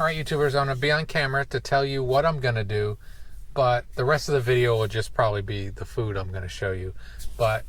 All right, YouTubers, I'm going to be on camera to tell you what I'm going to do, but the rest of the video will just probably be the food I'm going to show you. But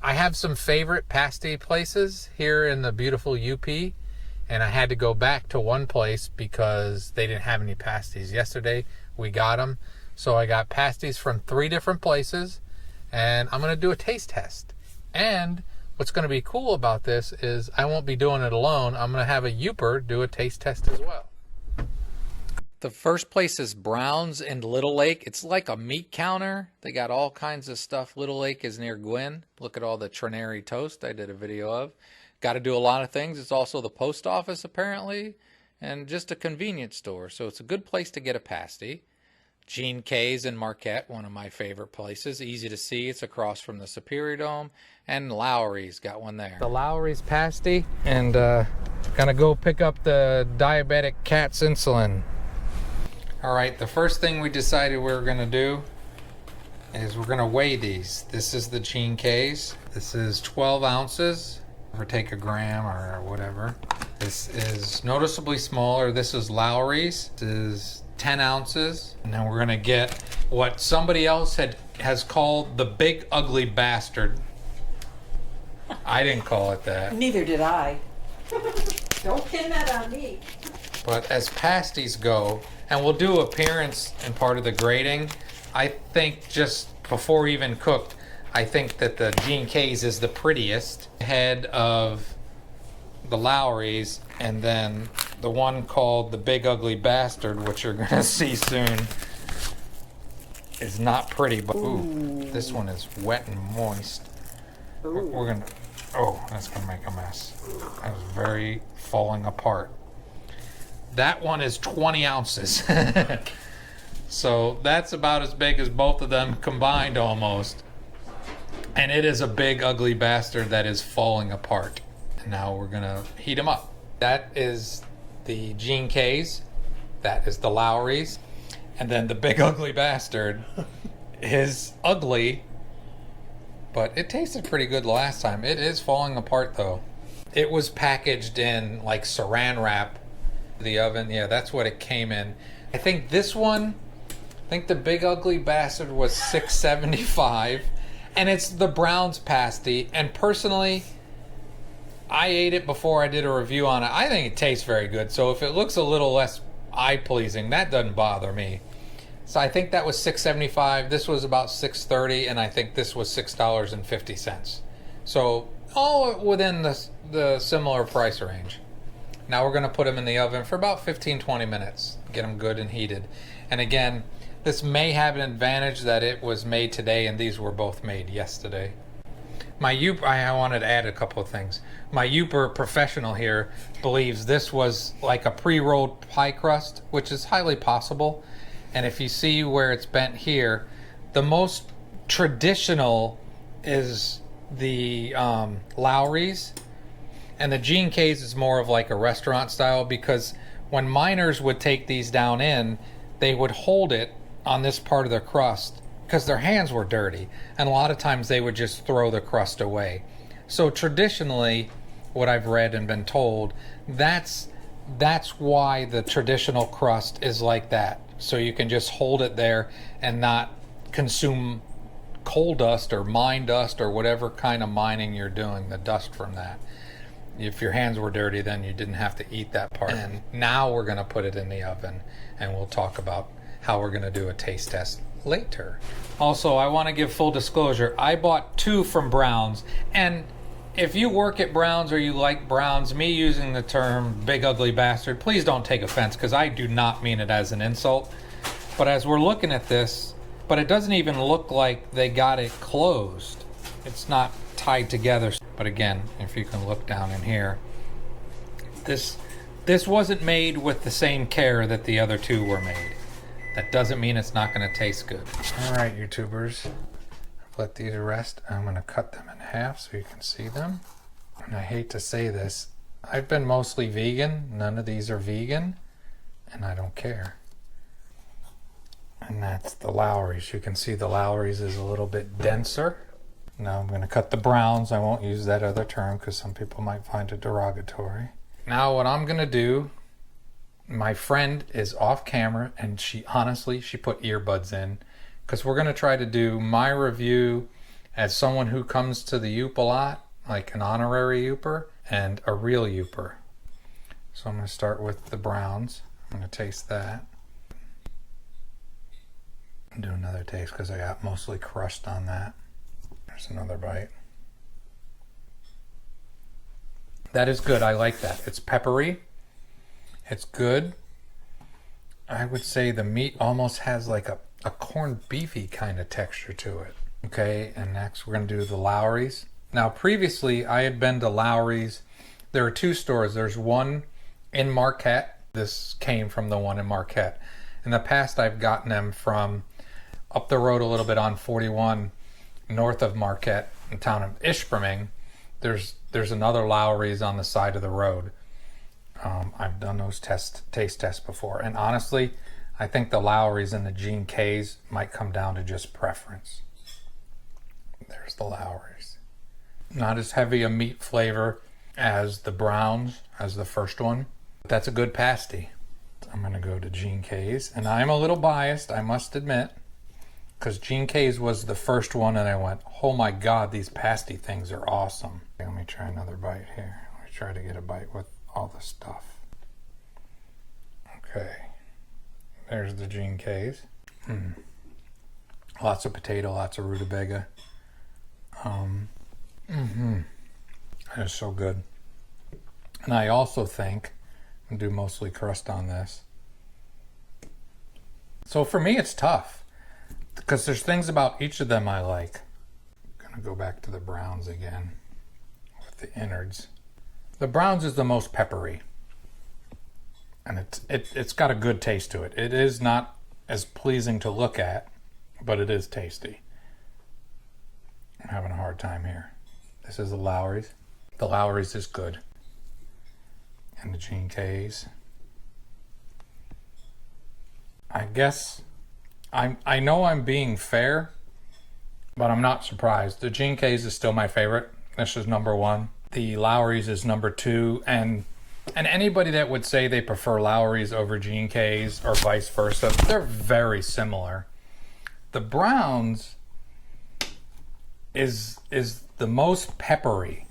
I have some favorite pasty places here in the beautiful UP, and I had to go back to one place because they didn't have any pasties. Yesterday, we got them. So I got pasties from 3 different places, and I'm going to do a taste test. And what's going to be cool about this is I won't be doing it alone. I'm going to have a Upper do a taste test as well. The first place is Brown's in Little Lake. It's like a meat counter. They got all kinds of stuff. Little Lake is near Gwynn. Look at all the Trinary toast I did a video of. Got to do a lot of things. It's also the post office apparently, and just a convenience store. So it's a good place to get a pasty. Gene K's in Marquette, one of my favorite places. Easy to see. It's across from the Superior Dome. And Lawry's got one there. The Lawry's pasty. And gonna go pick up the diabetic cat's insulin. All right, the first thing we decided we were gonna do is we're gonna weigh these. This is the Gene K's. This is 12 ounces, or take a gram or whatever. This is noticeably smaller. This is Lawry's. This is 10 ounces. And then we're gonna get what somebody else has called the Big Ugly Bastard. I didn't call it that. Neither did I. Don't pin that on me. But as pasties go, and we'll do appearance and part of the grading, I think just before even cooked, I think that the Gene K's is the prettiest ahead of the Lawry's, and then the one called the Big Ugly Bastard, which you're gonna see soon, is not pretty, but ooh, this one is wet and moist. We're gonna, oh, that's gonna make a mess. That was very falling apart. That one is 20 ounces. So that's about as big as both of them combined almost. And it is a Big Ugly Bastard that is falling apart. And now we're gonna heat them up. That is the Gene K's. That is the Lawry's. And then the Big Ugly Bastard is ugly, but it tasted pretty good last time. It is falling apart though. It was packaged in like saran wrap. The oven, yeah, that's what it came in. I think this one, I think the Big Ugly Bastard was $6.75, and it's the Brown's pasty. And personally, I ate it before I did a review on it. I think it tastes very good. So if it looks a little less eye-pleasing, that doesn't bother me. So I think that was $6.75. This was about $6.30, and I think this was $6.50. So all within the similar price range. Now we're going to put them in the oven for about 15-20 minutes. Get them good and heated. And again, this may have an advantage that it was made today and these were both made yesterday. My Upper, I wanted to add a couple of things. My Upper professional here believes this was like a pre-rolled pie crust, which is highly possible. And if you see where it's bent here, the most traditional is the Lawry's. And the Gene K's is more of like a restaurant style, because when miners would take these down in, they would hold it on this part of the crust because their hands were dirty. And a lot of times they would just throw the crust away. So traditionally, what I've read and been told, that's why the traditional crust is like that. So you can just hold it there and not consume coal dust or mine dust or whatever kind of mining you're doing, the dust from that. If your hands were dirty, then you didn't have to eat that part. And now we're going to put it in the oven, and we'll talk about how we're going to do a taste test later. Also, I want to give full disclosure. I bought 2 from Brown's, and if you work at Brown's or you like Brown's, me using the term Big Ugly Bastard, please don't take offense, because I do not mean it as an insult. But as we're looking at this, but it doesn't even look like they got it closed. It's not tied together. But again, if you can look down in here, this wasn't made with the same care that the other 2 were made. That doesn't mean it's not going to taste good. All right, YouTubers, I've let these rest. I'm going to cut them in half so you can see them. And I hate to say this, I've been mostly vegan. None of these are vegan, and I don't care. And that's the Lawry's. You can see the Lawry's is a little bit denser. Now I'm going to cut the Browns. I won't use that other term because some people might find it derogatory. Now what I'm going to do My friend is off camera and she put earbuds in because we're going to try to do my review as someone who comes to the Yoop a lot, like an honorary Yooper and a real Yooper. So I'm going to start with the browns. I'm going to taste that. Do another taste because I got mostly crust on that. There's another bite. That is good. I like that. It's peppery. It's good. I would say the meat almost has like a corned beefy kind of texture to it. Okay, and next we're going to do the Lawry's. Now previously I had been to Lawry's. There are two stores. There's one in Marquette. This came from the one in Marquette. In the past I've gotten them from up the road a little bit on 41 north of Marquette in town of Ishpeming. There's another Lawry's on the side of the road. I've done those taste tests before, and honestly I think the Lawry's and the Gene K's might come down to just preference. There's the Lawry's. Not as heavy a meat flavor as the browns, as the first one, but that's a good pasty. I'm gonna go to Gene K's, and I'm a little biased, I must admit, because Gene K's was the first one and I went, oh my god, these pasty things are awesome. Let me try another bite here. Let me try to get a bite with all the stuff. Okay, there's the Gene K's. Lots of potato, lots of rutabaga. That is so good. And I also think I'm gonna do mostly crust on this. So for me it's tough because there's things about each of them I like. I'm gonna go back to the browns again with the innards. The browns is the most peppery, and it's got a good taste to it. It is not as pleasing to look at, but it is tasty. I'm having a hard time here. This is the Lawry's. The Lawry's is good. And the Gene K's. I guess I know I'm being fair, but I'm not surprised. The Gene K's is still my favorite. This is number one. The Lawry's is number two, and anybody that would say they prefer Lawry's over Gene K's or vice versa, they're very similar. The browns is the most peppery,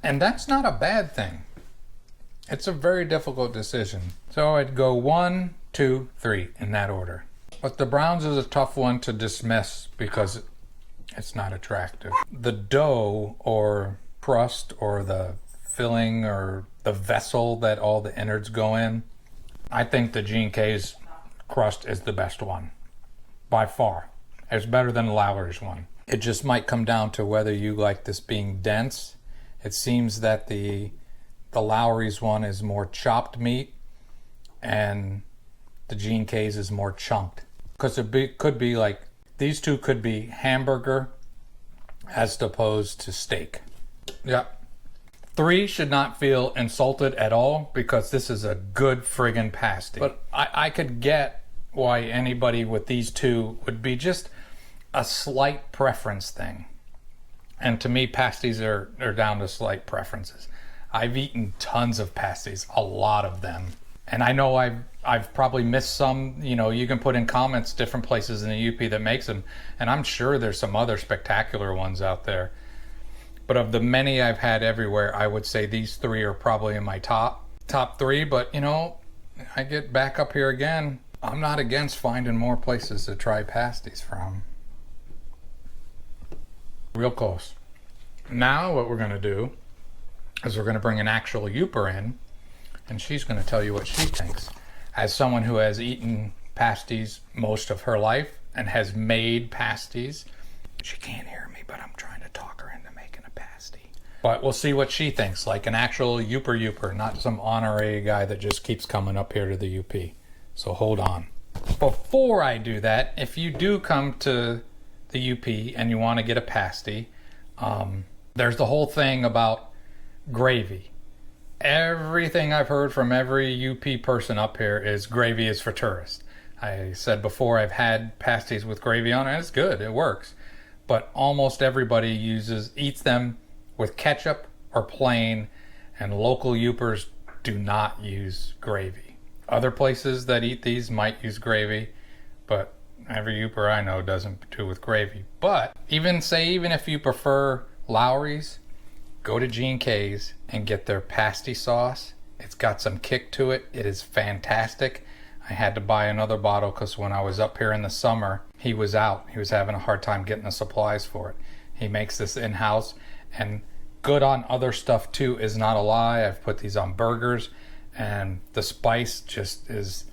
and that's not a bad thing. It's a very difficult decision. So I'd go 1, 2, 3 in that order. But the browns is a tough one to dismiss because it's not attractive. The dough or crust or the filling or the vessel that all the innards go in, I think the Gene K's crust is the best one by far. It's better than the Lawry's one. It just might come down to whether you like this being dense. It seems that the Lawry's one is more chopped meat and the Gene K's is more chunked. Because it could be like, these two could be hamburger as opposed to steak. Yep. 3 should not feel insulted at all because this is a good friggin' pasty. But I could get why anybody with these two would be just a slight preference thing. And to me, pasties are down to slight preferences. I've eaten tons of pasties, a lot of them. And I know I've probably missed some. You know, you can put in comments different places in the UP that makes them, and I'm sure there's some other spectacular ones out there. But of the many I've had everywhere, I would say these 3 are probably in my top 3. But you know, I get back up here again. I'm not against finding more places to try pasties from. Real close. Now what we're gonna do is we're gonna bring an actual Yooper in, and she's gonna tell you what she thinks. As someone who has eaten pasties most of her life and has made pasties, she can't hear me, but I'm trying to talk her into making a pasty. But we'll see what she thinks, like an actual Yooper, not some honorary guy that just keeps coming up here to the UP. So hold on. Before I do that, if you do come to the UP and you want to get a pasty, there's the whole thing about gravy. Everything I've heard from every UP person up here is gravy is for tourists. I said before, I've had pasties with gravy on it. It's good, it works. But almost everybody eats them with ketchup or plain, and local Yoopers do not use gravy. Other places that eat these might use gravy, but every Yooper I know doesn't do with gravy. But even if you prefer Lawry's, go to G&K's and get their pasty sauce. It's got some kick to it. It is fantastic. I had to buy another bottle because when I was up here in the summer, he was out. He was having a hard time getting the supplies for it. He makes this in-house, and good on other stuff too is not a lie. I've put these on burgers, and the spice just is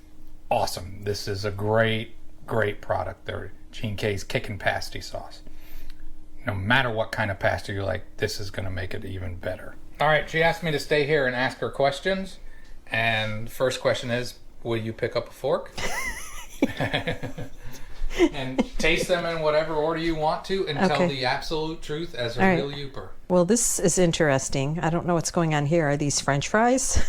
awesome. This is a great product. Their G&K's Kickin' Pasty Sauce. No matter what kind of pasty you like, this is going to make it even better. All right, she asked me to stay here and ask her questions. And first question is, will you pick up a fork? And taste them in whatever order you want to and tell the absolute truth as a real Yooper. Well, this is interesting. I don't know what's going on here. Are these French fries?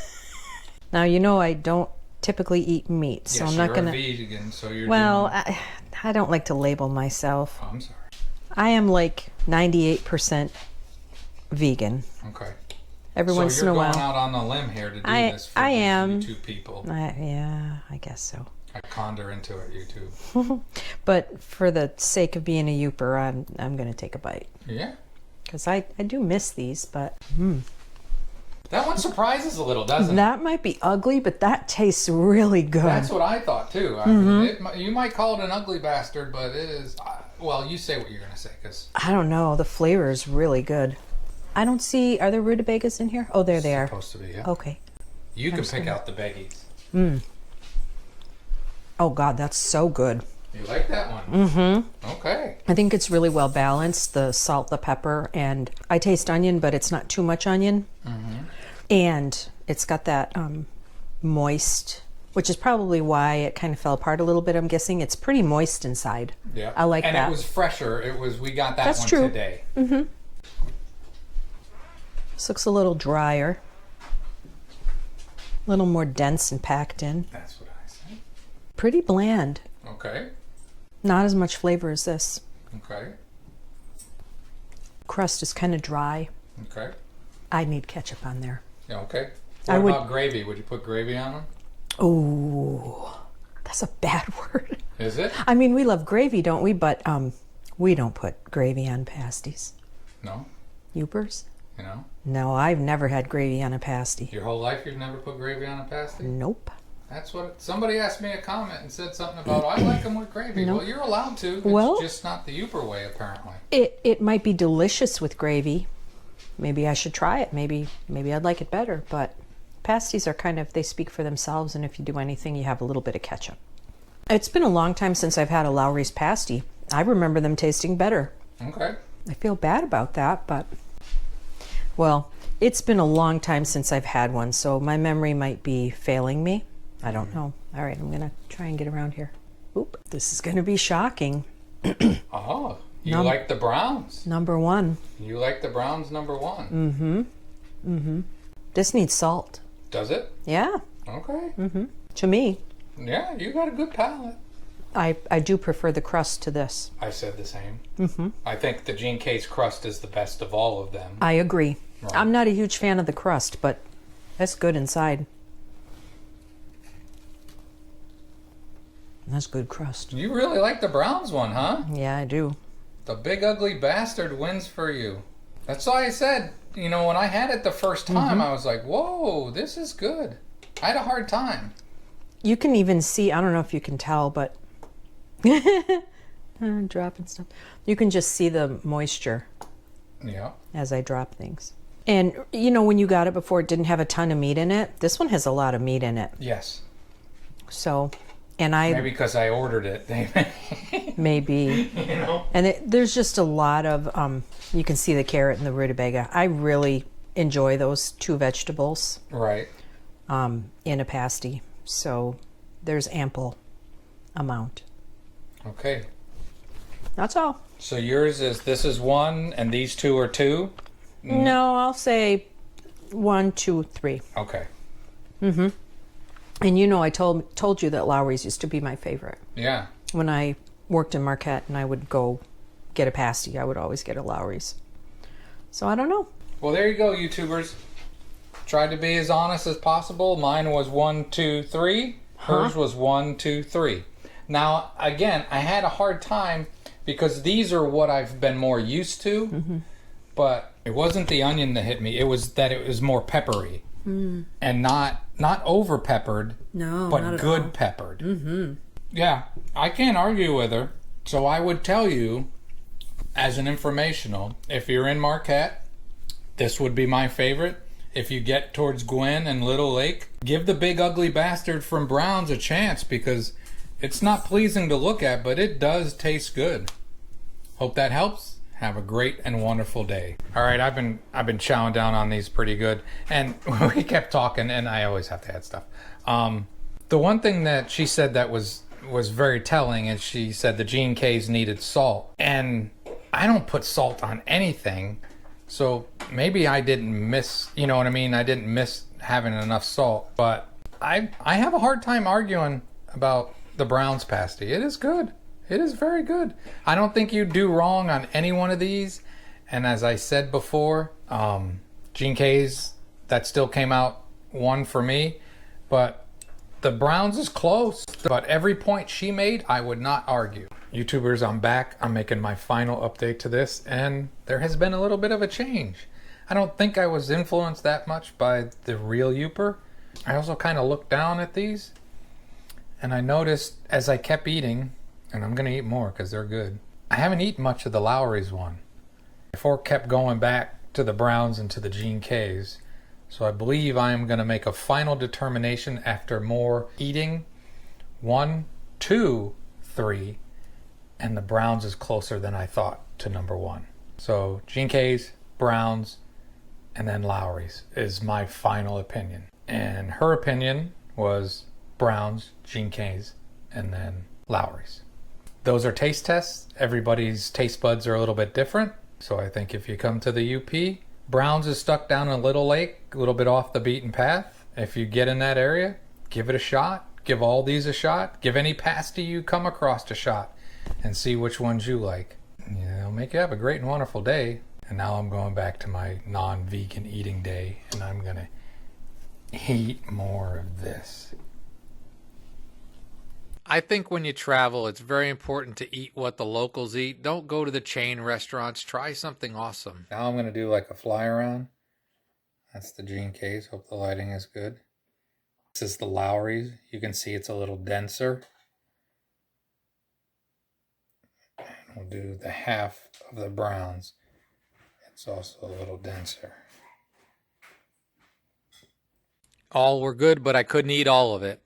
Now, you know I don't typically eat meat, so yes, I'm not going to... you're a vegan, so you're Well, I don't like to label myself. Oh, I'm sorry. I am like 98% vegan. Okay. Every once in a while. So you're going out on a limb here to do this for I am. YouTube people. Yeah, I guess so. I conned her into it, YouTube. But for the sake of being a Yooper, I'm going to take a bite. Yeah. Because I do miss these, but... That one surprises a little, doesn't it? That might be ugly, but that tastes really good. That's what I thought, too. I mean, you might call it an ugly bastard, but it is... Well, you say what you're going to say, because... I don't know. The flavor is really good. I don't see... Are there rutabagas in here? Oh, there they are. Supposed to be, yeah. Okay. You can pick out the beggies. Oh, God, that's so good. You like that one? Okay. I think it's really well balanced, the salt, the pepper, and I taste onion, but it's not too much onion. And it's got that moist, which is probably why it kind of fell apart a little bit, I'm guessing. It's pretty moist inside. Yeah. I like that. And it was fresher. We got that That's one true. today. This looks a little drier. A little more dense and packed in. That's what I said. Pretty bland. Okay. Not as much flavor as this. Okay. Crust is kind of dry. Okay. I need ketchup on there. Yeah, okay. What about gravy? Would you put gravy on them? Oh, that's a bad word. Is it? I mean, we love gravy, don't we? But we don't put gravy on pasties. No. Yoopers? You know? No, I've never had gravy on a pasty. Your whole life you've never put gravy on a pasty? Nope. That's what somebody asked me a comment and said something about I like them with gravy. Nope. Well, you're allowed to. Well, it's just not the Yooper way, apparently. It might be delicious with gravy. Maybe I should try it. Maybe I'd like it better. But pasties are kind of, they speak for themselves, and if you do anything, you have a little bit of ketchup. It's been a long time since I've had a Lawry's pasty. I remember them tasting better. Okay. I feel bad about that, but well, it's been a long time since I've had one, so my memory might be failing me. I don't know. All right, I'm gonna try and get around here. Oop, this is gonna be shocking. Oh, you like the browns. Number one. You like the browns number one. This needs salt. Does it? Yeah. Okay. To me. Yeah, you got a good palate. I do prefer the crust to this. I said the same. I think the G&K's crust is the best of all of them. I agree. Right. I'm not a huge fan of the crust, but that's good inside. That's good crust. You really like the browns one, huh? Yeah, I do. The big ugly bastard wins for you. That's why I said, you know, when I had it the first time, I was like, whoa, this is good. I had a hard time. You can even see, I don't know if you can tell, but dropping stuff. You can just see the moisture. Yeah. As I drop things. And you know, when you got it before, it didn't have a ton of meat in it. This one has a lot of meat in it. Yes. So, and I... Maybe because I ordered it. Maybe. You know? And there's just a lot of, you can see the carrot and the rutabaga. I really enjoy those two vegetables. Right. In a pasty. So there's ample amount. Okay. That's all. So yours is, this is one and these two are two? No, I'll say 1, 2, 3. Okay. And you know, I told you that Lawry's used to be my favorite. Yeah. When I worked in Marquette and I would go get a pasty, I would always get a Lawry's. So I don't know. Well, there you go, YouTubers. tried to be as honest as possible. Mine was 1, 2, 3. Hers was 1, 2, 3. Now, again, I had a hard time because these are what I've been more used to. But it wasn't the onion that hit me. It was that it was more peppery. And not over peppered, but good peppered. Yeah, I can't argue with her. So I would tell you, as an informational, if you're in Marquette, this would be my favorite. If you get towards Gwynn and Little Lake, give the Big Ugly Bastard from Brown's a chance, because it's not pleasing to look at, but it does taste good. Hope that helps. Have a great and wonderful day. All right, I've been chowing down on these pretty good, and we kept talking, and I always have to add stuff. The one thing that she said that was very telling is she said the Gene K's needed salt, and I don't put salt on anything, so maybe I didn't miss, you know what I mean? I didn't miss having enough salt, but I have a hard time arguing about the Brown's pasty. It is good. It is very good. I don't think you do wrong on any one of these. And as I said before, Gene K's, that still came out 1 for me. But the Brown's is close. But every point she made, I would not argue. YouTubers, I'm back. I'm making my final update to this. And there has been a little bit of a change. I don't think I was influenced that much by the real Youper. I also kind of looked down at these. And I noticed as I kept eating, and I'm going to eat more because they're good, I haven't eaten much of the Lawry's one. My fork kept going back to the Browns and to the Gene K's. So I believe I am going to make a final determination after more eating. 1, 2, 3. And the Browns is closer than I thought to number 1. So Gene K's, Browns, and then Lawry's is my final opinion. And her opinion was Browns, Gene K's, and then Lawry's. Those are taste tests. Everybody's taste buds are a little bit different. So I think if you come to the UP, Brown's is stuck down in Little Lake, a little bit off the beaten path. If you get in that area, give it a shot. Give all these a shot. Give any pasty you come across a shot and see which ones you like. It'll make you have a great and wonderful day. And now I'm going back to my non-vegan eating day, and I'm going to eat more of this. I think when you travel, it's very important to eat what the locals eat. Don't go to the chain restaurants. Try something awesome. Now I'm going to do like a fly around. That's the Gene K's. Hope the lighting is good. This is the Lawry's. You can see it's a little denser. We'll do the half of the Browns. It's also a little denser. All were good, but I couldn't eat all of it.